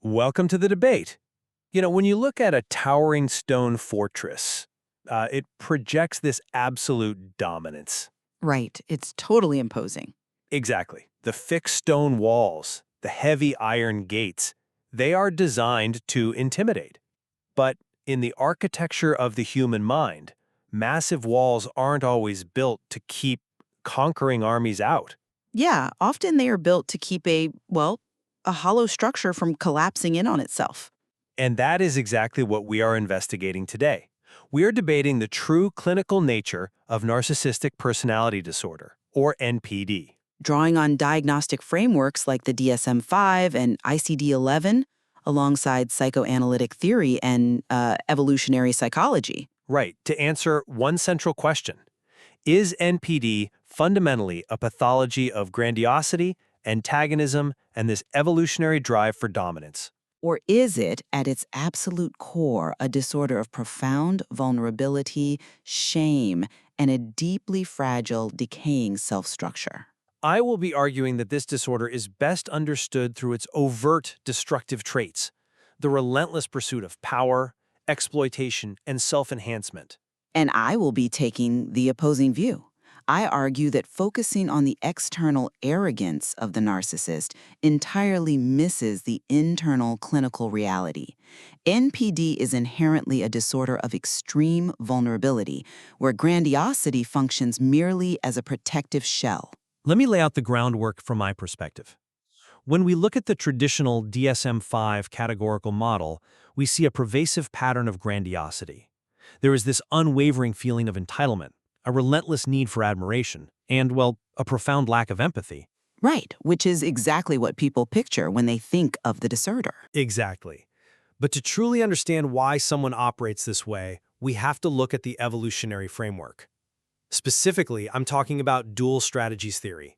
Welcome to the debate. When you look at a towering stone fortress, it projects this absolute dominance. Right. It's totally imposing. Exactly. The fixed stone walls, the heavy iron gates, they are designed to intimidate. But in the architecture of the human mind, massive walls aren't always built to keep conquering armies out. Yeah, often they are built to keep a hollow structure from collapsing in on itself. And that is exactly what we are investigating today. We are debating the true clinical nature of narcissistic personality disorder, or NPD. Drawing on diagnostic frameworks like the DSM-5 and ICD-11, alongside psychoanalytic theory and evolutionary psychology. Right, to answer one central question. Is NPD fundamentally a pathology of grandiosity, antagonism, and this evolutionary drive for dominance? Or is it, at its absolute core, a disorder of profound vulnerability, shame, and a deeply fragile, decaying self-structure? I will be arguing that this disorder is best understood through its overt destructive traits, the relentless pursuit of power, exploitation, and self-enhancement. And I will be taking the opposing view. I argue that focusing on the external arrogance of the narcissist entirely misses the internal clinical reality. NPD is inherently a disorder of extreme vulnerability, where grandiosity functions merely as a protective shell. Let me lay out the groundwork from my perspective. When we look at the traditional DSM-5 categorical model, we see a pervasive pattern of grandiosity. There is this unwavering feeling of entitlement, a relentless need for admiration, and, well, a profound lack of empathy. Right, which is exactly what people picture when they think of the disorder. Exactly. But to truly understand why someone operates this way, we have to look at the evolutionary framework. Specifically, I'm talking about dual strategies theory.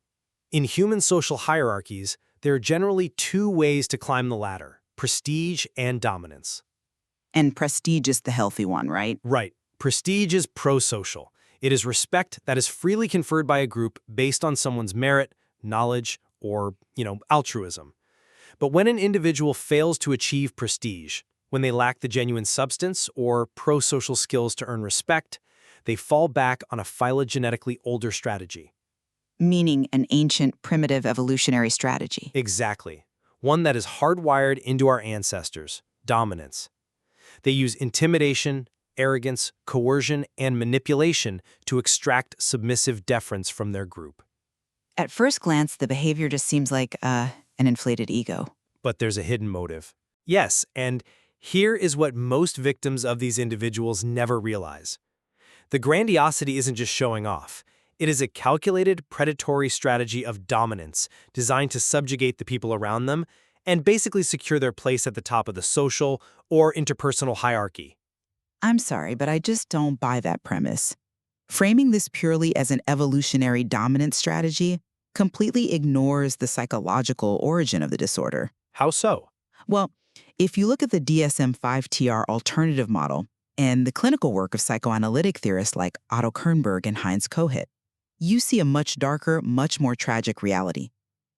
In human social hierarchies, there are generally two ways to climb the ladder: prestige and dominance. And prestige is the healthy one, right? Right. Prestige is pro-social. It is respect that is freely conferred by a group based on someone's merit, knowledge, or, altruism. But when an individual fails to achieve prestige, when they lack the genuine substance or pro-social skills to earn respect, they fall back on a phylogenetically older strategy. Meaning an ancient, primitive evolutionary strategy. Exactly. One that is hardwired into our ancestors: dominance. They use intimidation, arrogance, coercion, and manipulation to extract submissive deference from their group. At first glance, the behavior just seems like an inflated ego. But there's a hidden motive. Yes, and here is what most victims of these individuals never realize. The grandiosity isn't just showing off. It is a calculated, predatory strategy of dominance designed to subjugate the people around them and basically secure their place at the top of the social or interpersonal hierarchy. I'm sorry, but I just don't buy that premise. Framing this purely as an evolutionary dominance strategy completely ignores the psychological origin of the disorder. How so? Well, if you look at the DSM-5-TR alternative model and the clinical work of psychoanalytic theorists like Otto Kernberg and Heinz Kohut, you see a much darker, much more tragic reality.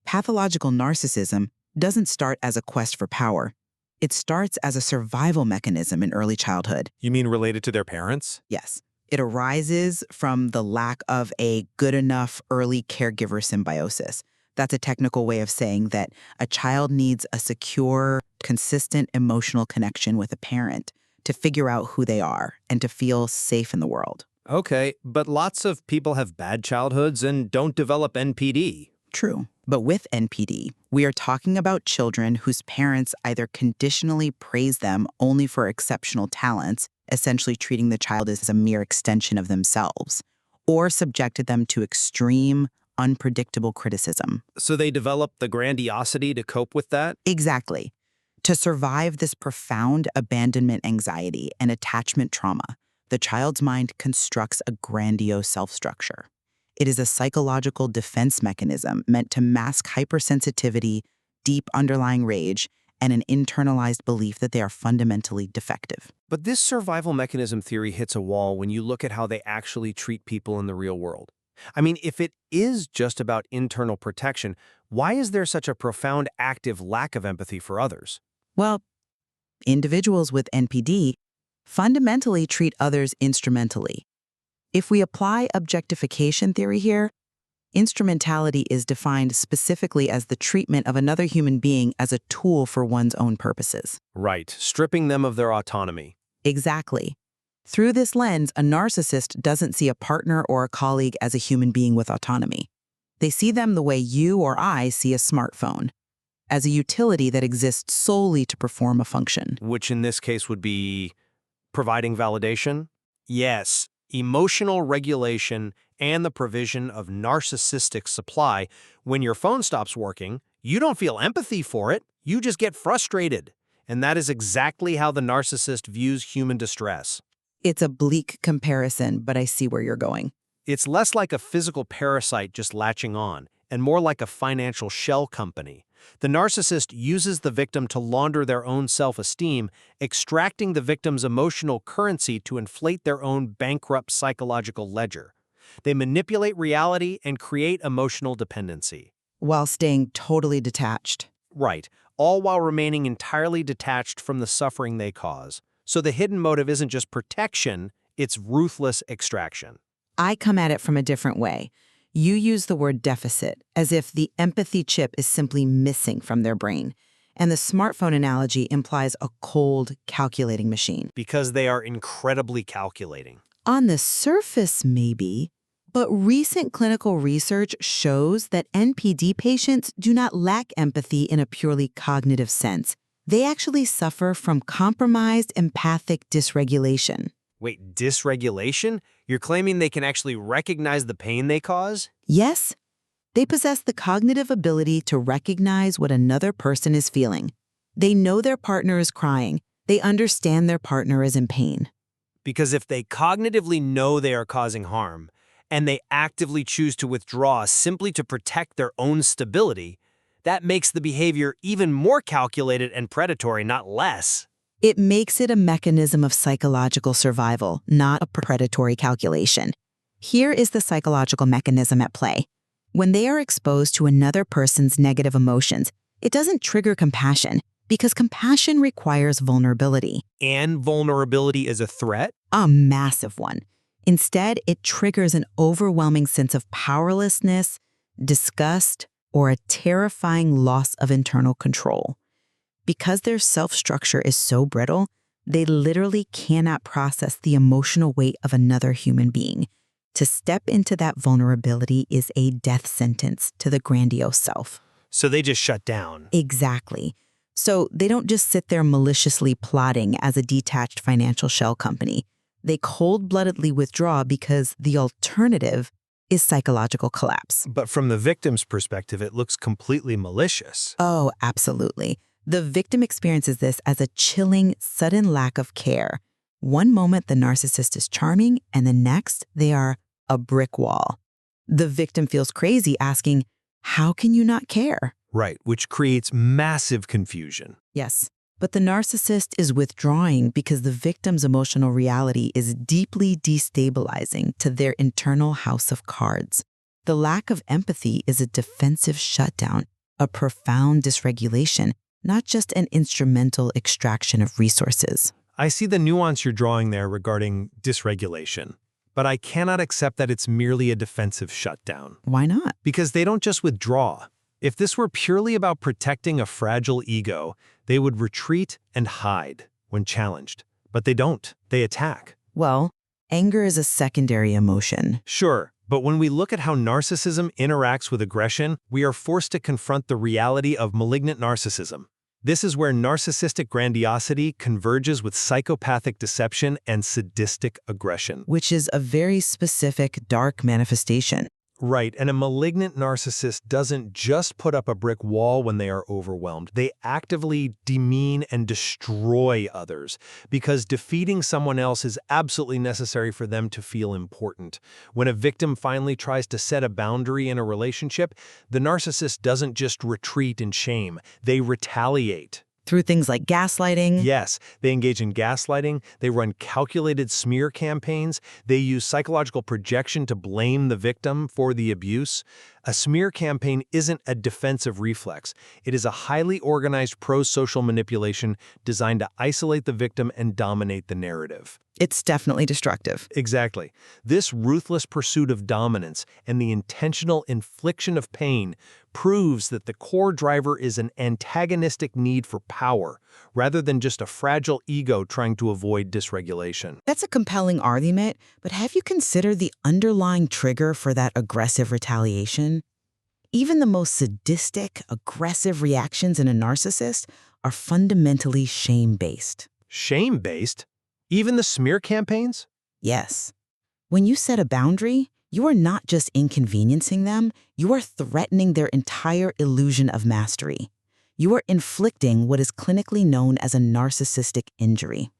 Pathological narcissism doesn't start as a quest for power. It starts as a survival mechanism in early childhood. You mean related to their parents? Yes. It arises from the lack of a good enough early caregiver symbiosis. That's a technical way of saying that a child needs a secure, consistent emotional connection with a parent to figure out who they are and to feel safe in the world. Okay, but lots of people have bad childhoods and don't develop NPD. True. But with NPD, we are talking about children whose parents either conditionally praise them only for exceptional talents, essentially treating the child as a mere extension of themselves, or subjected them to extreme, unpredictable criticism. So they develop the grandiosity to cope with that? Exactly. To survive this profound abandonment anxiety and attachment trauma, the child's mind constructs a grandiose self-structure. It is a psychological defense mechanism meant to mask hypersensitivity, deep underlying rage, and an internalized belief that they are fundamentally defective. But this survival mechanism theory hits a wall when you look at how they actually treat people in the real world. I mean, if it is just about internal protection, why is there such a profound active lack of empathy for others? Well, individuals with NPD fundamentally treat others instrumentally. If we apply objectification theory here, instrumentality is defined specifically as the treatment of another human being as a tool for one's own purposes. Right, stripping them of their autonomy. Exactly. Through this lens, a narcissist doesn't see a partner or a colleague as a human being with autonomy. They see them the way you or I see a smartphone, as a utility that exists solely to perform a function. Which in this case would be providing validation? Yes, emotional regulation and the provision of narcissistic supply. When your phone stops working, you don't feel empathy for it, you just get frustrated. And that is exactly how the narcissist views human distress. It's a bleak comparison, but I see where you're going. It's less like a physical parasite just latching on, and more like a financial shell company. The narcissist uses the victim to launder their own self-esteem, extracting the victim's emotional currency to inflate their own bankrupt psychological ledger. They manipulate reality and create emotional dependency. While staying totally detached. Right, all while remaining entirely detached from the suffering they cause. So the hidden motive isn't just protection, it's ruthless extraction. I come at it from a different way. You use the word deficit, as if the empathy chip is simply missing from their brain. And the smartphone analogy implies a cold, calculating machine. Because they are incredibly calculating. On the surface, maybe, but recent clinical research shows that NPD patients do not lack empathy in a purely cognitive sense. They actually suffer from compromised empathic dysregulation. Wait, dysregulation? You're claiming they can actually recognize the pain they cause? Yes, they possess the cognitive ability to recognize what another person is feeling. They know their partner is crying. They understand their partner is in pain. Because if they cognitively know they are causing harm, and they actively choose to withdraw simply to protect their own stability, that makes the behavior even more calculated and predatory, not less. It makes it a mechanism of psychological survival, not a predatory calculation. Here is the psychological mechanism at play. When they are exposed to another person's negative emotions, it doesn't trigger compassion, because compassion requires vulnerability. And vulnerability is a threat? A massive one. Instead, it triggers an overwhelming sense of powerlessness, disgust, or a terrifying loss of internal control. Because their self-structure is so brittle, they literally cannot process the emotional weight of another human being. To step into that vulnerability is a death sentence to the grandiose self. So they just shut down. Exactly. So they don't just sit there maliciously plotting as a detached financial shell company. They cold-bloodedly withdraw because the alternative is psychological collapse. But from the victim's perspective, it looks completely malicious. Oh, absolutely. The victim experiences this as a chilling, sudden lack of care. One moment, the narcissist is charming, and the next, they are a brick wall. The victim feels crazy, asking, "How can you not care?" Right, which creates massive confusion. Yes, but the narcissist is withdrawing because the victim's emotional reality is deeply destabilizing to their internal house of cards. The lack of empathy is a defensive shutdown, a profound dysregulation, not just an instrumental extraction of resources. I see the nuance you're drawing there regarding dysregulation, but I cannot accept that it's merely a defensive shutdown. Why not? Because they don't just withdraw. If this were purely about protecting a fragile ego, they would retreat and hide when challenged. But they don't. They attack. Well, anger is a secondary emotion. Sure, but when we look at how narcissism interacts with aggression, we are forced to confront the reality of malignant narcissism. This is where narcissistic grandiosity converges with psychopathic deception and sadistic aggression. Which is a very specific, dark manifestation. Right, and a malignant narcissist doesn't just put up a brick wall when they are overwhelmed. They actively demean and destroy others because defeating someone else is absolutely necessary for them to feel important. When a victim finally tries to set a boundary in a relationship, the narcissist doesn't just retreat in shame, they retaliate. Through things like gaslighting. Yes, they engage in gaslighting, they run calculated smear campaigns, they use psychological projection to blame the victim for the abuse. A smear campaign isn't a defensive reflex. It is a highly organized pro-social manipulation designed to isolate the victim and dominate the narrative. It's definitely destructive. Exactly. This ruthless pursuit of dominance and the intentional infliction of pain proves that the core driver is an antagonistic need for power, rather than just a fragile ego trying to avoid dysregulation. That's a compelling argument, but have you considered the underlying trigger for that aggressive retaliation? Even the most sadistic, aggressive reactions in a narcissist are fundamentally shame-based. Shame-based? Even the smear campaigns? Yes. When you set a boundary, you are not just inconveniencing them, you are threatening their entire illusion of mastery. You are inflicting what is clinically known as a narcissistic injury.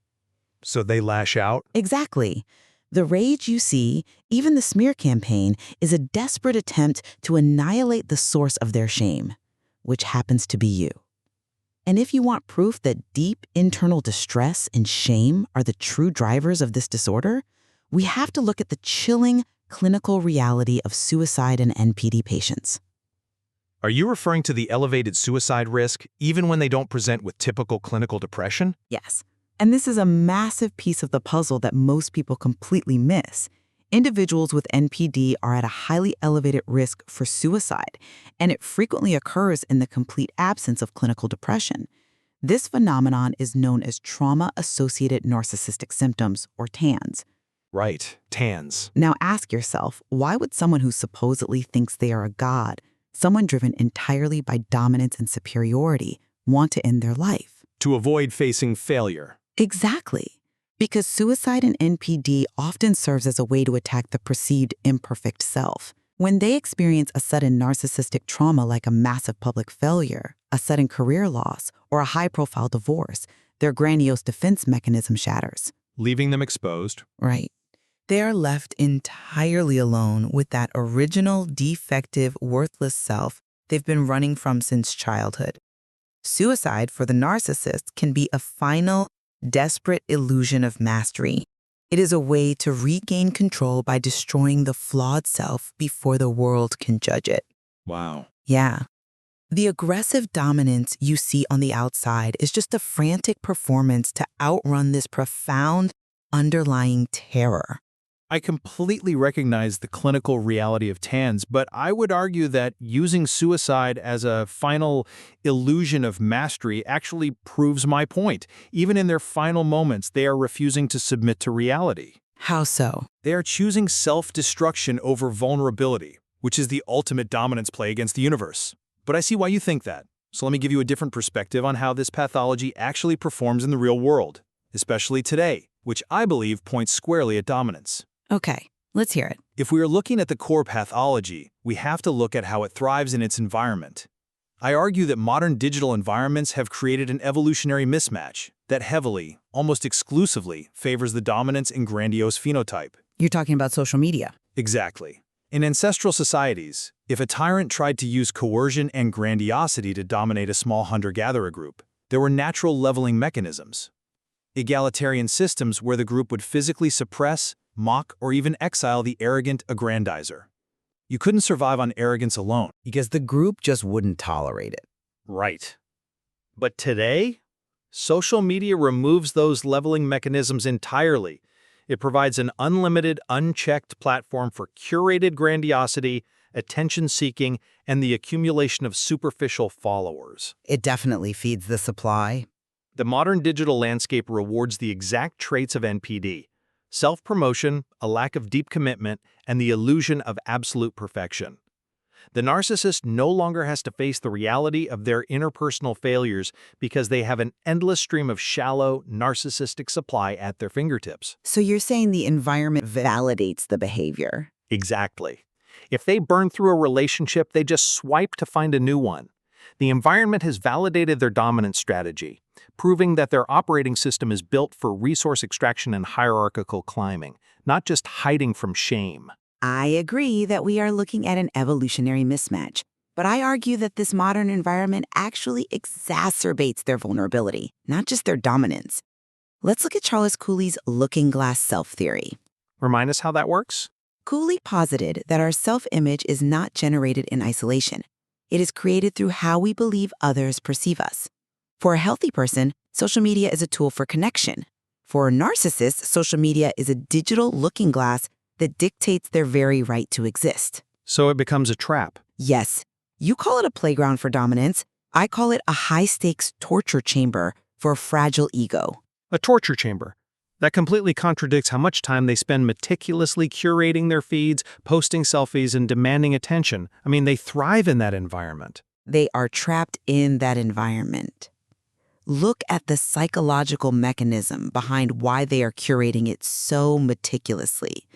So they lash out? Exactly. The rage you see, even the smear campaign, is a desperate attempt to annihilate the source of their shame, which happens to be you. And if you want proof that deep internal distress and shame are the true drivers of this disorder, we have to look at the chilling clinical reality of suicide in NPD patients. Are you referring to the elevated suicide risk, even when they don't present with typical clinical depression? Yes. And this is a massive piece of the puzzle that most people completely miss. Individuals with NPD are at a highly elevated risk for suicide, and it frequently occurs in the complete absence of clinical depression. This phenomenon is known as trauma-associated narcissistic symptoms, or TANS. Right, TANS. Now ask yourself, why would someone who supposedly thinks they are a god, someone driven entirely by dominance and superiority, want to end their life? To avoid facing failure. Exactly. Because suicide in NPD often serves as a way to attack the perceived imperfect self. When they experience a sudden narcissistic trauma like a massive public failure, a sudden career loss, or a high-profile divorce, their grandiose defense mechanism shatters. Leaving them exposed. Right. They are left entirely alone with that original, defective, worthless self they've been running from since childhood. Suicide for the narcissist can be a final, desperate illusion of mastery. It is a way to regain control by destroying the flawed self before the world can judge it. Wow. Yeah. The aggressive dominance you see on the outside is just a frantic performance to outrun this profound underlying terror. I completely recognize the clinical reality of TANS, but I would argue that using suicide as a final illusion of mastery actually proves my point. Even in their final moments, they are refusing to submit to reality. How so? They are choosing self-destruction over vulnerability, which is the ultimate dominance play against the universe. But I see why you think that. So let me give you a different perspective on how this pathology actually performs in the real world, especially today, which I believe points squarely at dominance. Okay, let's hear it. If we are looking at the core pathology, we have to look at how it thrives in its environment. I argue that modern digital environments have created an evolutionary mismatch that heavily, almost exclusively, favors the dominance and grandiose phenotype. You're talking about social media. Exactly. In ancestral societies, if a tyrant tried to use coercion and grandiosity to dominate a small hunter-gatherer group, there were natural leveling mechanisms. Egalitarian systems where the group would physically suppress, mock, or even exile the arrogant aggrandizer. You couldn't survive on arrogance alone. Because the group just wouldn't tolerate it. Right. But today, social media removes those leveling mechanisms entirely. It provides an unlimited, unchecked platform for curated grandiosity, attention-seeking, and the accumulation of superficial followers. It definitely feeds the supply. The modern digital landscape rewards the exact traits of NPD: self-promotion, a lack of deep commitment, and the illusion of absolute perfection. The narcissist no longer has to face the reality of their interpersonal failures because they have an endless stream of shallow, narcissistic supply at their fingertips. So you're saying the environment validates the behavior? Exactly. If they burn through a relationship, they just swipe to find a new one. The environment has validated their dominant strategy, proving that their operating system is built for resource extraction and hierarchical climbing, not just hiding from shame. I agree that we are looking at an evolutionary mismatch, but I argue that this modern environment actually exacerbates their vulnerability, not just their dominance. Let's look at Charles Cooley's looking glass self theory. Remind us how that works? Cooley posited that our self-image is not generated in isolation. It is created through how we believe others perceive us. For a healthy person, social media is a tool for connection. For a narcissist, social media is a digital looking glass that dictates their very right to exist. So it becomes a trap. Yes, you call it a playground for dominance. I call it a high-stakes torture chamber for a fragile ego. A torture chamber. That completely contradicts how much time they spend meticulously curating their feeds, posting selfies, and demanding attention. I mean, they thrive in that environment. They are trapped in that environment. Look at the psychological mechanism behind why they are curating it so meticulously.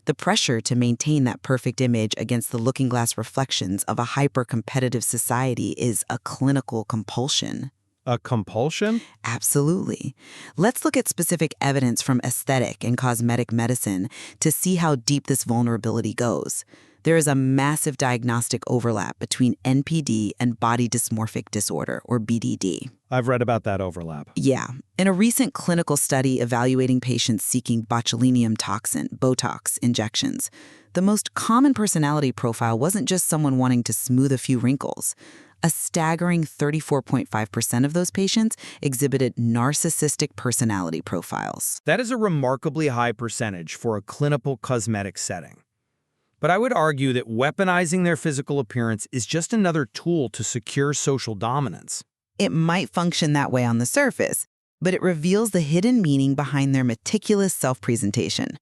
The pressure to maintain that perfect image against the looking-glass reflections of a hyper-competitive society is a clinical compulsion. A compulsion? Absolutely. Let's look at specific evidence from aesthetic and cosmetic medicine to see how deep this vulnerability goes. There is a massive diagnostic overlap between NPD and body dysmorphic disorder, or BDD. I've read about that overlap. Yeah. In a recent clinical study evaluating patients seeking botulinum toxin, Botox, injections, the most common personality profile wasn't just someone wanting to smooth a few wrinkles. A staggering 34.5% of those patients exhibited narcissistic personality profiles. That is a remarkably high percentage for a clinical cosmetic setting. But I would argue that weaponizing their physical appearance is just another tool to secure social dominance. It might function that way on the surface, but it reveals the hidden meaning behind their meticulous self-presentation.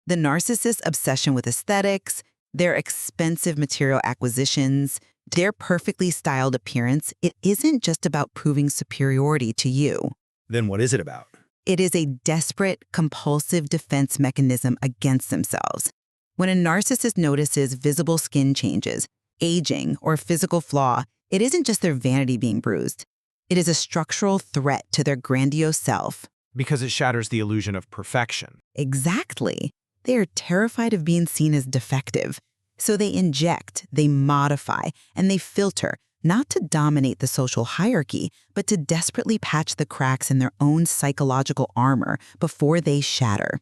The narcissist's obsession with aesthetics, their expensive material acquisitions, their perfectly styled appearance, it isn't just about proving superiority to you. Then what is it about? It is a desperate, compulsive defense mechanism against themselves. When a narcissist notices visible skin changes, aging, or physical flaw, it isn't just their vanity being bruised. It is a structural threat to their grandiose self. Because it shatters the illusion of perfection. Exactly. They are terrified of being seen as defective. So they inject, they modify, and they filter, not to dominate the social hierarchy, but to desperately patch the cracks in their own psychological armor before they shatter.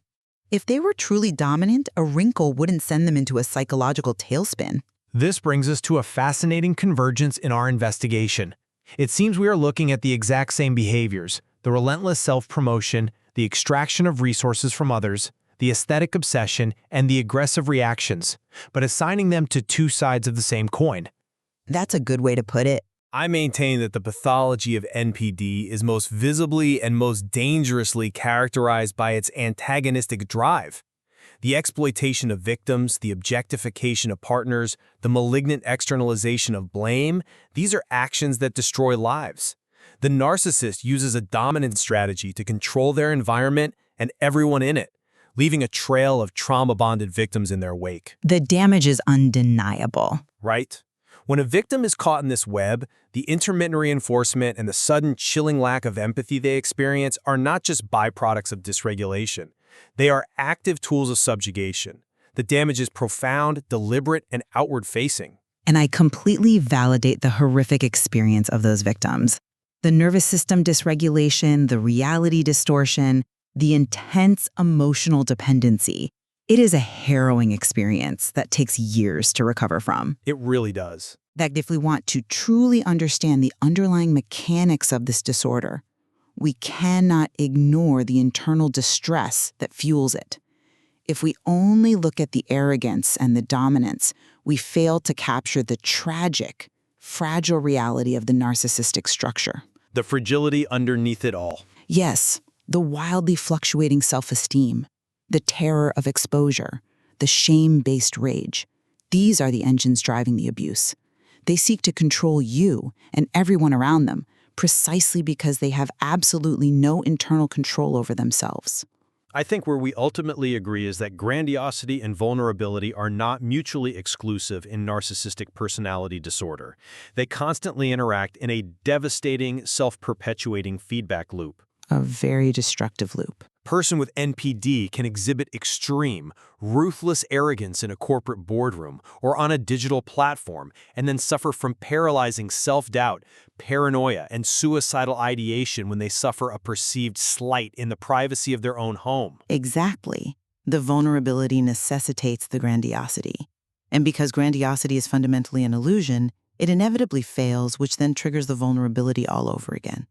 If they were truly dominant, a wrinkle wouldn't send them into a psychological tailspin. This brings us to a fascinating convergence in our investigation. It seems we are looking at the exact same behaviors: the relentless self-promotion, the extraction of resources from others, the aesthetic obsession, and the aggressive reactions, but assigning them to two sides of the same coin. That's a good way to put it. I maintain that the pathology of NPD is most visibly and most dangerously characterized by its antagonistic drive. The exploitation of victims, the objectification of partners, the malignant externalization of blame, these are actions that destroy lives. The narcissist uses a dominant strategy to control their environment and everyone in it, leaving a trail of trauma-bonded victims in their wake. The damage is undeniable. Right? When a victim is caught in this web, the intermittent reinforcement and the sudden chilling lack of empathy they experience are not just byproducts of dysregulation. They are active tools of subjugation. The damage is profound, deliberate, and outward-facing. And I completely validate the horrific experience of those victims. The nervous system dysregulation, the reality distortion, the intense emotional dependency. It is a harrowing experience that takes years to recover from. It really does. That if we want to truly understand the underlying mechanics of this disorder, we cannot ignore the internal distress that fuels it. If we only look at the arrogance and the dominance, we fail to capture the tragic, fragile reality of the narcissistic structure. The fragility underneath it all. Yes, the wildly fluctuating self-esteem, the terror of exposure, the shame-based rage. These are the engines driving the abuse. They seek to control you and everyone around them precisely because they have absolutely no internal control over themselves. I think where we ultimately agree is that grandiosity and vulnerability are not mutually exclusive in narcissistic personality disorder. They constantly interact in a devastating, self-perpetuating feedback loop. A very destructive loop. A person with NPD can exhibit extreme, ruthless arrogance in a corporate boardroom or on a digital platform and then suffer from paralyzing self-doubt, paranoia, and suicidal ideation when they suffer a perceived slight in the privacy of their own home. Exactly. The vulnerability necessitates the grandiosity. And because grandiosity is fundamentally an illusion, it inevitably fails, which then triggers the vulnerability all over again.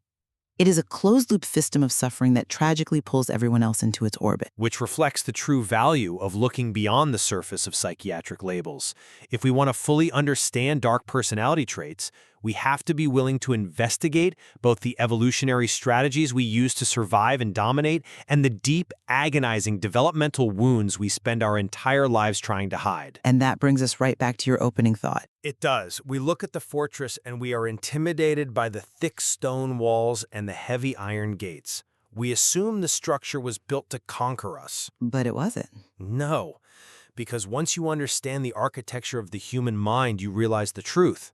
It is a closed-loop system of suffering that tragically pulls everyone else into its orbit. Which reflects the true value of looking beyond the surface of psychiatric labels. If we want to fully understand dark personality traits, we have to be willing to investigate both the evolutionary strategies we use to survive and dominate and the deep, agonizing developmental wounds we spend our entire lives trying to hide. And that brings us right back to your opening thought. It does. We look at the fortress and we are intimidated by the thick stone walls and the heavy iron gates. We assume the structure was built to conquer us. But it wasn't. No, because once you understand the architecture of the human mind, you realize the truth.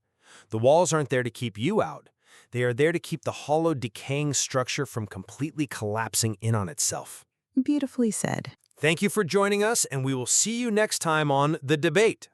The walls aren't there to keep you out. They are there to keep the hollow, decaying structure from completely collapsing in on itself. Beautifully said. Thank you for joining us, and we will see you next time on The Debate.